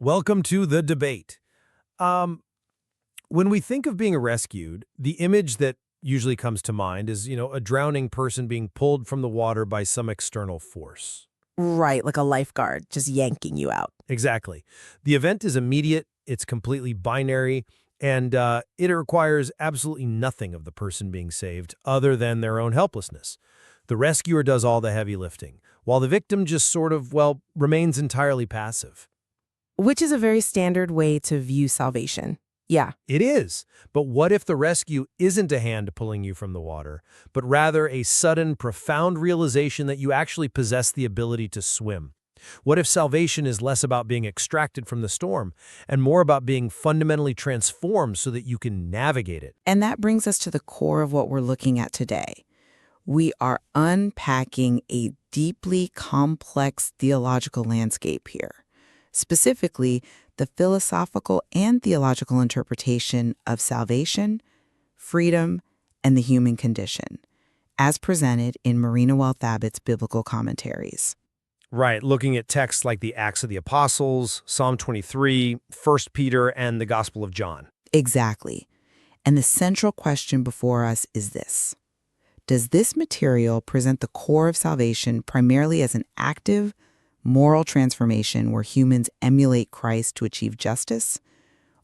Welcome to the debate. Um, when we think of being rescued, the image that usually comes to mind is, a drowning person being pulled from the water by some external force. Right, like a lifeguard just yanking you out. Exactly. The event is immediate, it's completely binary, and it requires absolutely nothing of the person being saved other than their own helplessness. The rescuer does all the heavy lifting, while the victim just sort of, remains entirely passive. Which is a very standard way to view salvation. Yeah, It is. But what if the rescue isn't a hand pulling you from the water, but rather a sudden, profound realization that you actually possess the ability to swim? What if salvation is less about being extracted from the storm and more about being fundamentally transformed so that you can navigate it? and that brings us to the core of what we're looking at today. We are unpacking a deeply complex theological landscape here, specifically the philosophical and theological interpretation of salvation, freedom, and the human condition, as presented in Marina Well-Thabit's biblical commentaries. Right, looking at texts like the Acts of the Apostles, Psalm 23, 1 Peter, and the Gospel of John. Exactly. And the central question before us is this: does this material present the core of salvation primarily as an active, moral transformation where humans emulate Christ to achieve justice?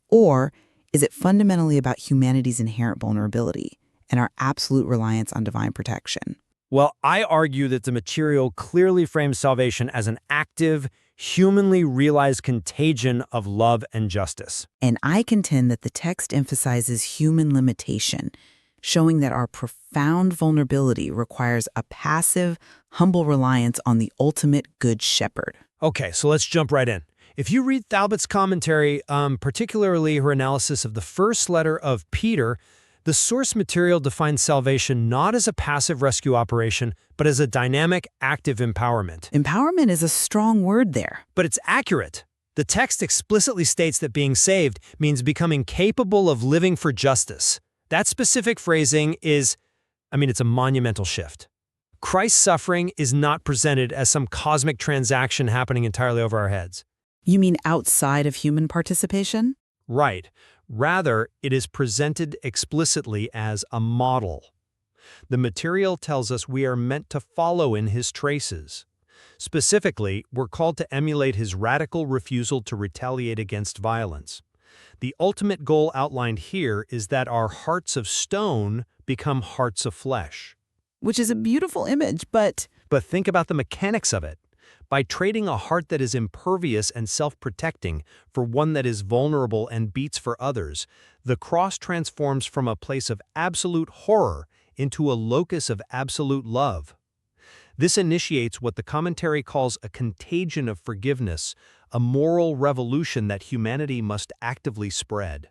Or is it fundamentally about humanity's inherent vulnerability and our absolute reliance on divine protection? Well, I argue that the material clearly frames salvation as an active, humanly realized contagion of love and justice. And I contend that the text emphasizes human limitation, showing that our profound vulnerability requires a passive, humble reliance on the ultimate good shepherd. Okay, so let's jump right in. If you read Thabit's commentary, particularly her analysis of the first letter of Peter, the source material defines salvation not as a passive rescue operation, but as a dynamic, active empowerment. Empowerment is a strong word there. But it's accurate. The text explicitly states that being saved means becoming capable of living for justice. That specific phrasing it's a monumental shift. Christ's suffering is not presented as some cosmic transaction happening entirely over our heads. You mean outside of human participation? Right. Rather, it is presented explicitly as a model. The material tells us we are meant to follow in his traces. Specifically, we're called to emulate his radical refusal to retaliate against violence. The ultimate goal outlined here is that our hearts of stone become hearts of flesh. Which is a beautiful image, but But think about the mechanics of it. By trading a heart that is impervious and self-protecting for one that is vulnerable and beats for others, the cross transforms from a place of absolute horror into a locus of absolute love. This initiates what the commentary calls a contagion of forgiveness, a moral revolution that humanity must actively spread.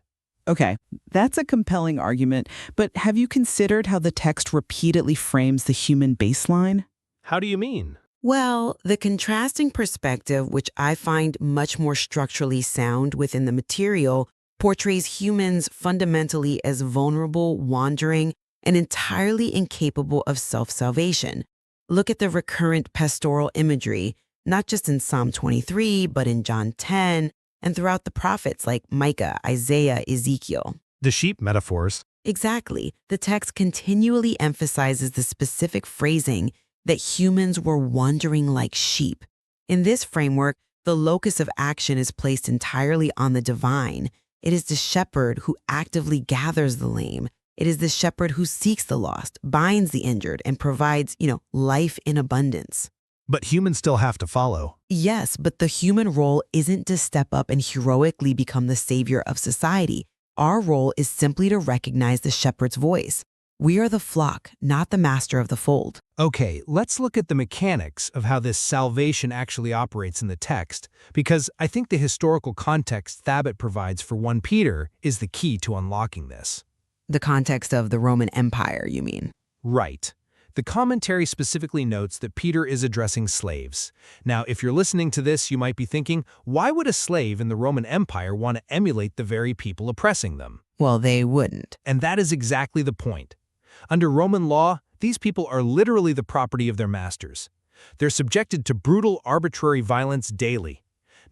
okay, that's a compelling argument, but have you considered how the text repeatedly frames the human baseline? How do you mean? Well, the contrasting perspective, which I find much more structurally sound within the material, portrays humans fundamentally as vulnerable, wandering, and entirely incapable of self-salvation. Look at the recurrent pastoral imagery, not just in Psalm 23, but in John 10, and throughout the prophets like Micah, Isaiah, Ezekiel. The sheep metaphors. Exactly. The text continually emphasizes the specific phrasing that humans were wandering like sheep. In this framework, the locus of action is placed entirely on the divine. It is the shepherd who actively gathers the lame. It is the shepherd who seeks the lost, binds the injured, and provides, life in abundance. But humans still have to follow. Yes, but the human role isn't to step up and heroically become the savior of society. Our role is simply to recognize the shepherd's voice. We are the flock, not the master of the fold. Okay, let's look at the mechanics of how this salvation actually operates in the text, because I think the historical context Thabit provides for 1 Peter is the key to unlocking this. The context of the Roman Empire, you mean? Right. The commentary specifically notes that Peter is addressing slaves. Now, if you're listening to this, you might be thinking, why would a slave in the Roman Empire want to emulate the very people oppressing them? Well, they wouldn't. And that is exactly the point. Under Roman law, these people are literally the property of their masters. They're subjected to brutal, arbitrary violence daily.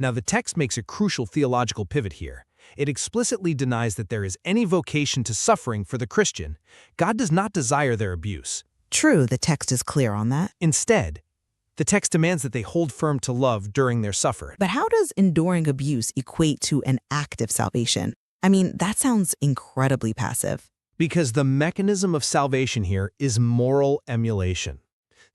Now, the text makes a crucial theological pivot here. It explicitly denies that there is any vocation to suffering for the Christian. God does not desire their abuse. True, the text is clear on that. Instead, the text demands that they hold firm to love during their suffering. But how does enduring abuse equate to an active salvation? I mean, that sounds incredibly passive. Because the mechanism of salvation here is moral emulation.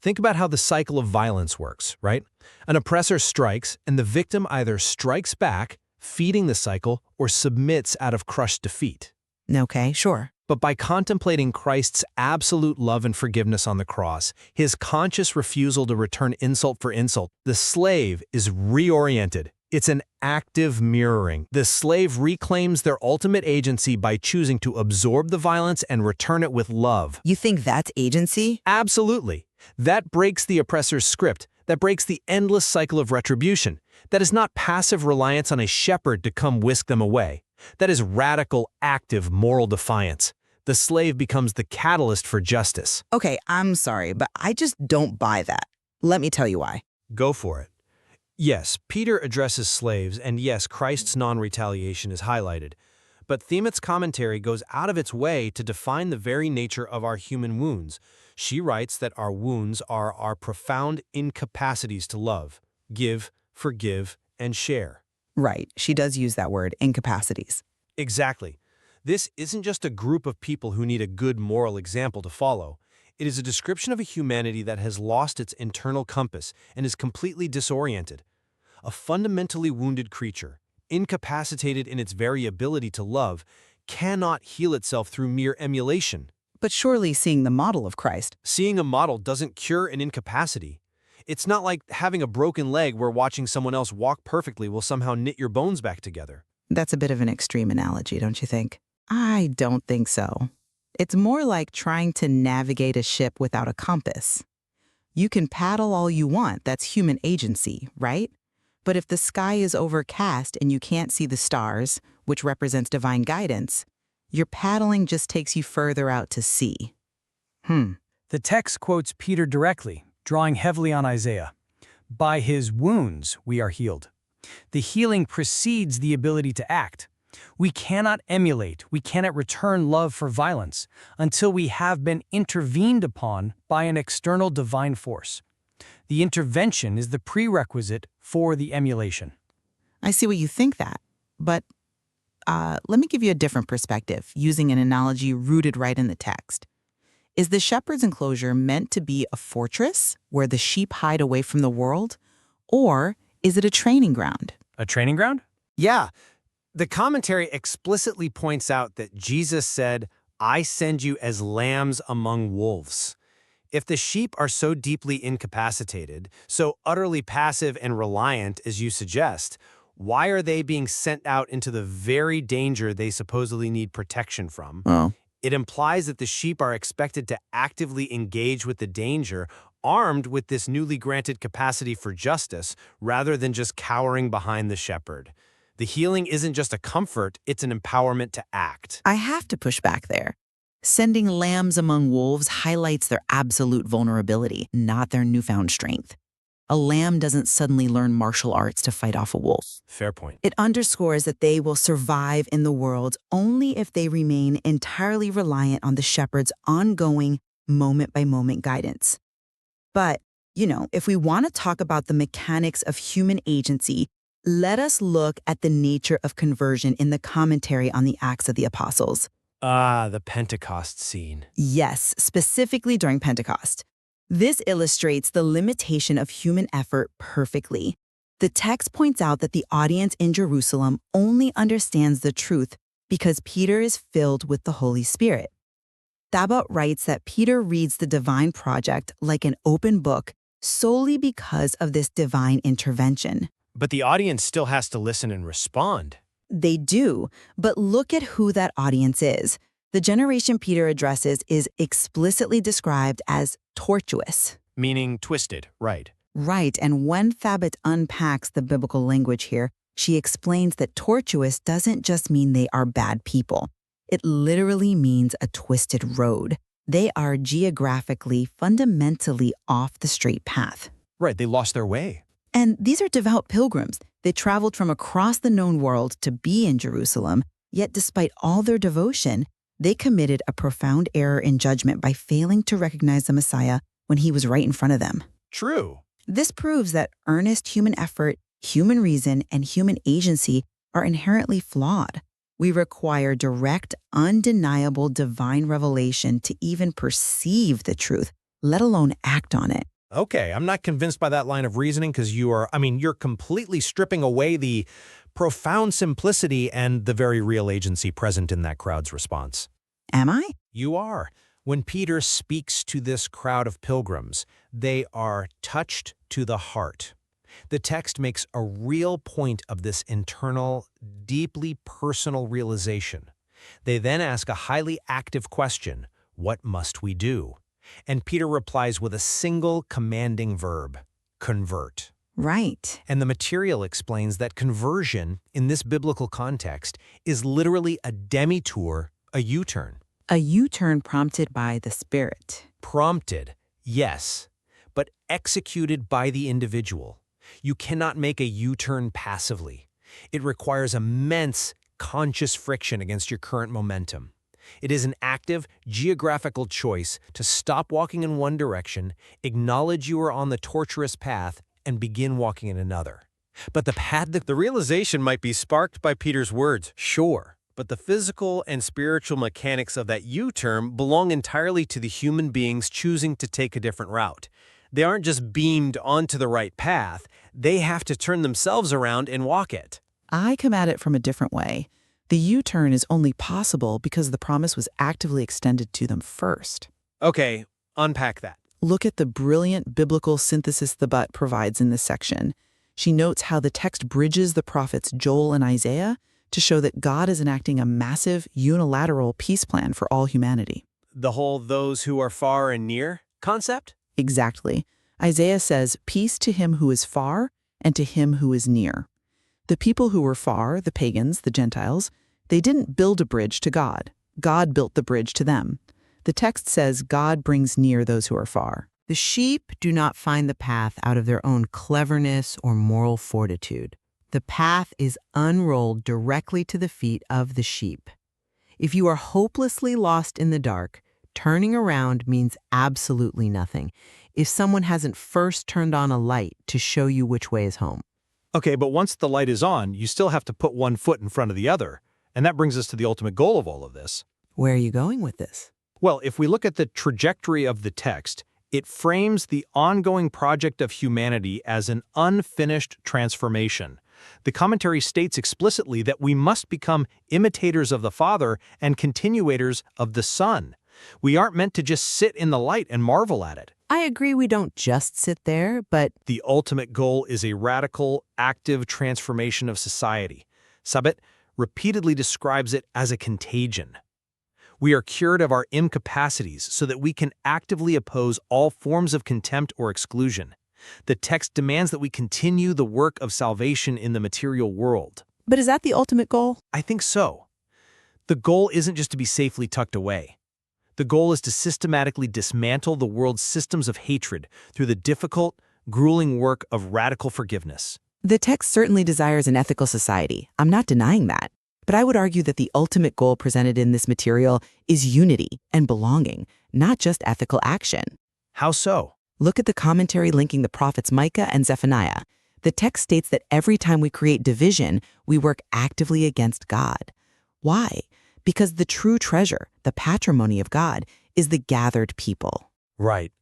Think about how the cycle of violence works, right? An oppressor strikes, and the victim either strikes back, feeding the cycle, or submits out of crushed defeat. Okay, sure. But by contemplating Christ's absolute love and forgiveness on the cross, his conscious refusal to return insult for insult, the slave is reoriented. It's an active mirroring. The slave reclaims their ultimate agency by choosing to absorb the violence and return it with love. You think that's agency? Absolutely. That breaks the oppressor's script. That breaks the endless cycle of retribution. That is not passive reliance on a shepherd to come whisk them away. That is radical, active moral defiance. The slave becomes the catalyst for justice. Okay, I'm sorry, but I just don't buy that. Let me tell you why. Go for it. Yes, Peter addresses slaves, and yes, Christ's non-retaliation is highlighted. But Themet's commentary goes out of its way to define the very nature of our human wounds. She writes that our wounds are our profound incapacities to love, give, forgive, and share. Right, she does use that word, incapacities. Exactly. This isn't just a group of people who need a good moral example to follow. It is a description of a humanity that has lost its internal compass and is completely disoriented. A fundamentally wounded creature, incapacitated in its very ability to love, cannot heal itself through mere emulation. But surely seeing the model of Christ. Seeing a model doesn't cure an incapacity. It's not like having a broken leg where watching someone else walk perfectly will somehow knit your bones back together. That's a bit of an extreme analogy, don't you think? I don't think so. It's more like trying to navigate a ship without a compass. You can paddle all you want, that's human agency, right? But if the sky is overcast and you can't see the stars, which represents divine guidance, your paddling just takes you further out to sea. The text quotes Peter directly, drawing heavily on Isaiah. By his wounds we are healed. The healing precedes the ability to act. We cannot emulate, we cannot return love for violence until we have been intervened upon by an external divine force. The intervention is the prerequisite for the emulation. I see what you think that, but let me give you a different perspective, using an analogy rooted right in the text. Is the shepherd's enclosure meant to be a fortress where the sheep hide away from the world, or is it a training ground? A training ground? Yeah. The commentary explicitly points out that Jesus said, "I send you as lambs among wolves." If the sheep are so deeply incapacitated, so utterly passive and reliant as you suggest, why are they being sent out into the very danger they supposedly need protection from? Well, It implies that the sheep are expected to actively engage with the danger, armed with this newly granted capacity for justice, rather than just cowering behind the shepherd. The healing isn't just a comfort, it's an empowerment to act. I have to push back there. Sending lambs among wolves highlights their absolute vulnerability, not their newfound strength. A lamb doesn't suddenly learn martial arts to fight off a wolf. Fair point. It underscores that they will survive in the world only if they remain entirely reliant on the shepherd's ongoing, moment-by-moment guidance. But, if we want to talk about the mechanics of human agency, let us look at the nature of conversion in the commentary on the Acts of the Apostles. Ah, the Pentecost scene. Yes, specifically during Pentecost. This illustrates the limitation of human effort perfectly. The text points out that the audience in Jerusalem only understands the truth because Peter is filled with the Holy Spirit. Thabot writes that Peter reads the divine project like an open book solely because of this divine intervention. But the audience still has to listen and respond. They do, but look at who that audience is. The generation Peter addresses is explicitly described as tortuous. Meaning twisted, right. Right, and when Thabot unpacks the biblical language here, she explains that tortuous doesn't just mean they are bad people. It literally means a twisted road. They are geographically, fundamentally off the straight path. Right, they lost their way. And these are devout pilgrims. They traveled from across the known world to be in Jerusalem, yet despite all their devotion, they committed a profound error in judgment by failing to recognize the Messiah when he was right in front of them. True. This proves that earnest human effort, human reason, and human agency are inherently flawed. We require direct, undeniable divine revelation to even perceive the truth, let alone act on it. Okay, I'm not convinced by that line of reasoning because you're completely stripping away the profound simplicity and the very real agency present in that crowd's response. Am I? You are. When Peter speaks to this crowd of pilgrims, they are touched to the heart. The text makes a real point of this internal, deeply personal realization. They then ask a highly active question, what must we do? And Peter replies with a single commanding verb, convert. Right. And the material explains that conversion, in this biblical context, is literally a detour, a U-turn. A U-turn prompted by the Spirit. Prompted, yes, but executed by the individual. You cannot make a U-turn passively. It requires immense conscious friction against your current momentum. It is an active, geographical choice to stop walking in one direction, acknowledge you are on the tortuous path, and begin walking in another. But the realization might be sparked by Peter's words, sure, but the physical and spiritual mechanics of that U-turn belong entirely to the human beings choosing to take a different route. They aren't just beamed onto the right path, they have to turn themselves around and walk it. I come at it from a different way. The U-turn is only possible because the promise was actively extended to them first. Okay, unpack that. Look at the brilliant biblical synthesis the Butt provides in this section. She notes how the text bridges the prophets Joel and Isaiah to show that God is enacting a massive, unilateral peace plan for all humanity. The whole those who are far and near concept? Exactly. Isaiah says, peace to him who is far and to him who is near. The people who were far, the pagans, the Gentiles, they didn't build a bridge to God. God built the bridge to them. The text says God brings near those who are far. The sheep do not find the path out of their own cleverness or moral fortitude. The path is unrolled directly to the feet of the sheep. If you are hopelessly lost in the dark, turning around means absolutely nothing if someone hasn't first turned on a light to show you which way is home. Okay, but once the light is on, you still have to put one foot in front of the other. And that brings us to the ultimate goal of all of this. Where are you going with this? Well, if we look at the trajectory of the text, it frames the ongoing project of humanity as an unfinished transformation. The commentary states explicitly that we must become imitators of the Father and continuators of the Son. We aren't meant to just sit in the light and marvel at it. I agree we don't just sit there, but The ultimate goal is a radical, active transformation of society. Sabat repeatedly describes it as a contagion. We are cured of our incapacities so that we can actively oppose all forms of contempt or exclusion. The text demands that we continue the work of salvation in the material world. is that the ultimate goal? I think so. The goal isn't just to be safely tucked away. The goal is to systematically dismantle the world's systems of hatred through the difficult, grueling work of radical forgiveness. The text certainly desires an ethical society. I'm not denying that. But I would argue that the ultimate goal presented in this material is unity and belonging, not just ethical action. How so? Look at the commentary linking the prophets Micah and Zephaniah. The text states that every time we create division, we work actively against God. Why? Because the true treasure, the patrimony of God, is the gathered people. Right.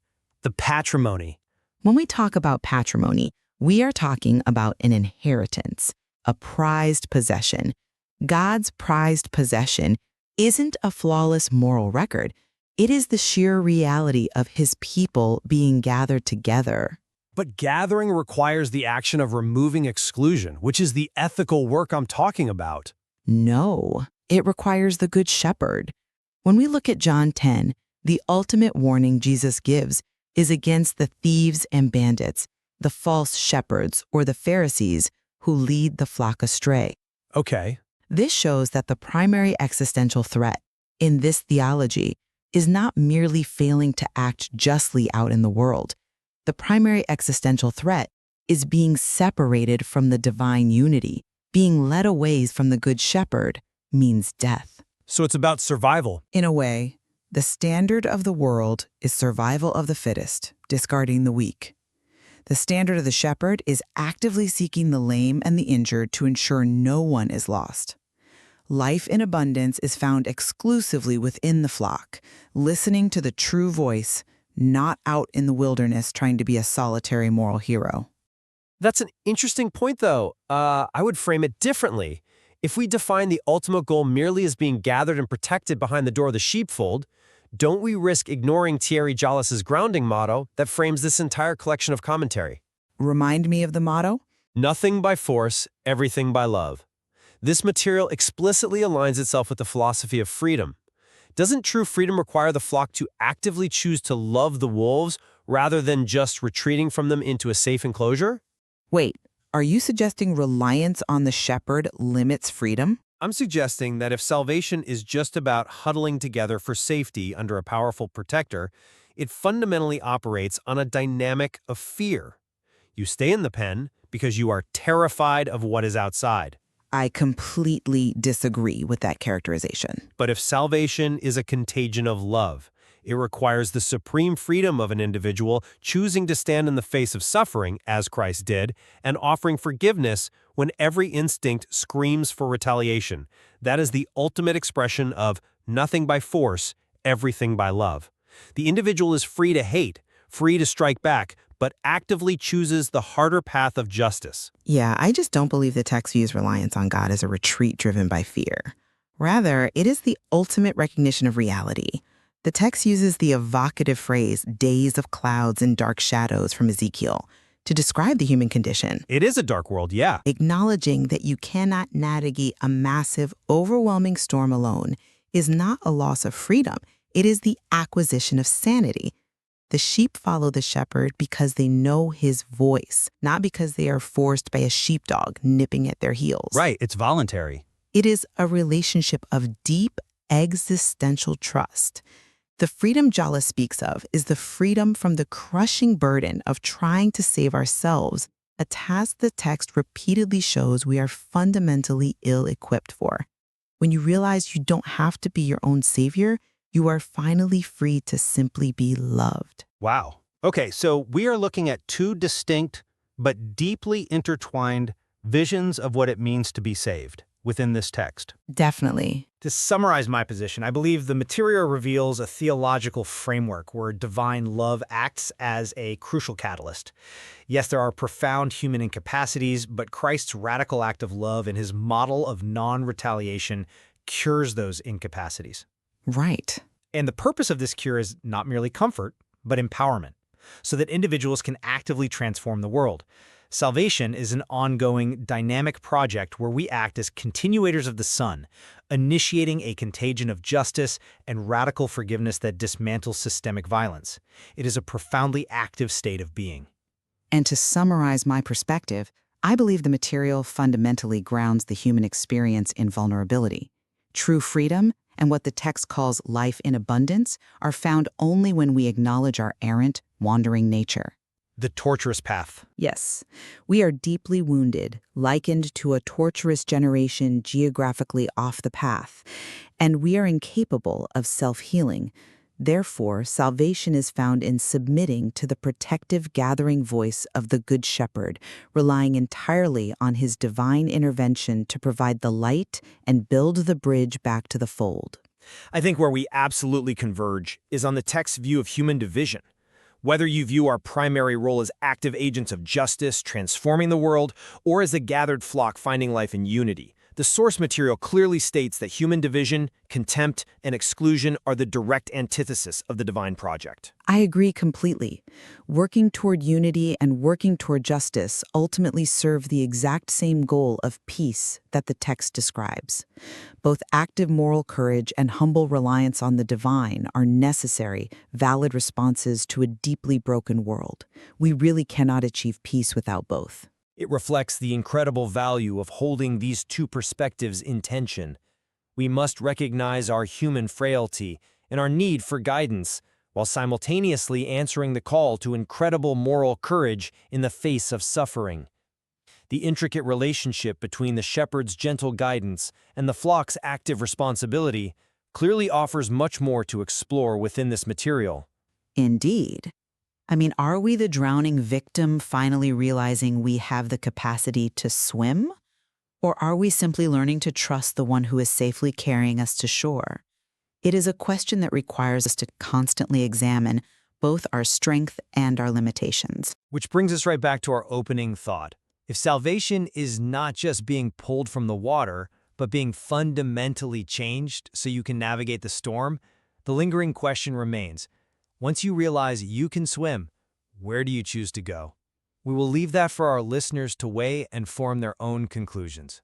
The patrimony. When we talk about patrimony, we are talking about an inheritance, a prized possession. God's prized possession isn't a flawless moral record. It is the sheer reality of his people being gathered together. But gathering requires the action of removing exclusion, which is the ethical work I'm talking about. No, it requires the Good Shepherd. When we look at John 10, the ultimate warning Jesus gives is against the thieves and bandits, the false shepherds or the Pharisees who lead the flock astray. Okay. This shows that the primary existential threat in this theology is not merely failing to act justly out in the world. The primary existential threat is being separated from the divine unity. Being led away from the Good Shepherd means death. So it's about survival. In a way, the standard of the world is survival of the fittest, discarding the weak. The standard of the shepherd is actively seeking the lame and the injured to ensure no one is lost. Life in abundance is found exclusively within the flock, listening to the true voice, not out in the wilderness trying to be a solitary moral hero. That's an interesting point, though. I would frame it differently. If we define the ultimate goal merely as being gathered and protected behind the door of the sheepfold, don't we risk ignoring Thierry Jallis's grounding motto that frames this entire collection of commentary? Remind me of the motto? Nothing by force, everything by love. This material explicitly aligns itself with the philosophy of freedom. Doesn't true freedom require the flock to actively choose to love the wolves rather than just retreating from them into a safe enclosure? Wait, are you suggesting reliance on the shepherd limits freedom? I'm suggesting that if salvation is just about huddling together for safety under a powerful protector, it fundamentally operates on a dynamic of fear. You stay in the pen because you are terrified of what is outside. I completely disagree with that characterization. But if salvation is a contagion of love, it requires the supreme freedom of an individual choosing to stand in the face of suffering, as Christ did, and offering forgiveness when every instinct screams for retaliation. That is the ultimate expression of nothing by force, everything by love. The individual is free to hate, free to strike back, but actively chooses the harder path of justice. Yeah, I just don't believe the text views reliance on God as a retreat driven by fear. Rather, it is the ultimate recognition of reality. The text uses the evocative phrase, days of clouds and dark shadows from Ezekiel, to describe the human condition, It is a dark world, yeah. acknowledging that you cannot navigate a massive, overwhelming storm alone is not a loss of freedom. It is the acquisition of sanity. The sheep follow the shepherd because they know his voice, not because they are forced by a sheepdog nipping at their heels. Right, it's voluntary. It is a relationship of deep existential trust. The freedom Jallis speaks of is the freedom from the crushing burden of trying to save ourselves, a task the text repeatedly shows we are fundamentally ill-equipped for. When you realize you don't have to be your own savior, you are finally free to simply be loved. Wow. Okay, so we are looking at two distinct but deeply intertwined visions of what it means to be saved within this text. Definitely. To summarize my position, I believe the material reveals a theological framework where divine love acts as a crucial catalyst. Yes, there are profound human incapacities, but Christ's radical act of love and his model of non-retaliation cures those incapacities. Right. And the purpose of this cure is not merely comfort, but empowerment, so that individuals can actively transform the world. Salvation is an ongoing, dynamic project where we act as continuators of the Son, initiating a contagion of justice and radical forgiveness that dismantles systemic violence. It is a profoundly active state of being. And to summarize my perspective, I believe the material fundamentally grounds the human experience in vulnerability. True freedom and what the text calls life in abundance are found only when we acknowledge our errant, wandering nature. The torturous path. Yes, we are deeply wounded, likened to a torturous generation geographically off the path, and we are incapable of self-healing. Therefore, salvation is found in submitting to the protective gathering voice of the Good Shepherd, relying entirely on his divine intervention to provide the light and build the bridge back to the fold. I think where we absolutely converge is on the text's view of human division. Whether you view our primary role as active agents of justice, transforming the world, or as a gathered flock finding life in unity, the source material clearly states that human division, contempt, and exclusion are the direct antithesis of the divine project. I agree completely. Working toward unity and working toward justice ultimately serve the exact same goal of peace that the text describes. Both active moral courage and humble reliance on the divine are necessary, valid responses to a deeply broken world. We really cannot achieve peace without both. It reflects the incredible value of holding these two perspectives in tension. We must recognize our human frailty and our need for guidance, while simultaneously answering the call to incredible moral courage in the face of suffering. The intricate relationship between the shepherd's gentle guidance and the flock's active responsibility clearly offers much more to explore within this material. Indeed. I mean, are we the drowning victim finally realizing we have the capacity to swim? Or are we simply learning to trust the one who is safely carrying us to shore? It is a question that requires us to constantly examine both our strength and our limitations. Which brings us right back to our opening thought. If salvation is not just being pulled from the water, but being fundamentally changed so you can navigate the storm, the lingering question remains. Once you realize you can swim, where do you choose to go? We will leave that for our listeners to weigh and form their own conclusions.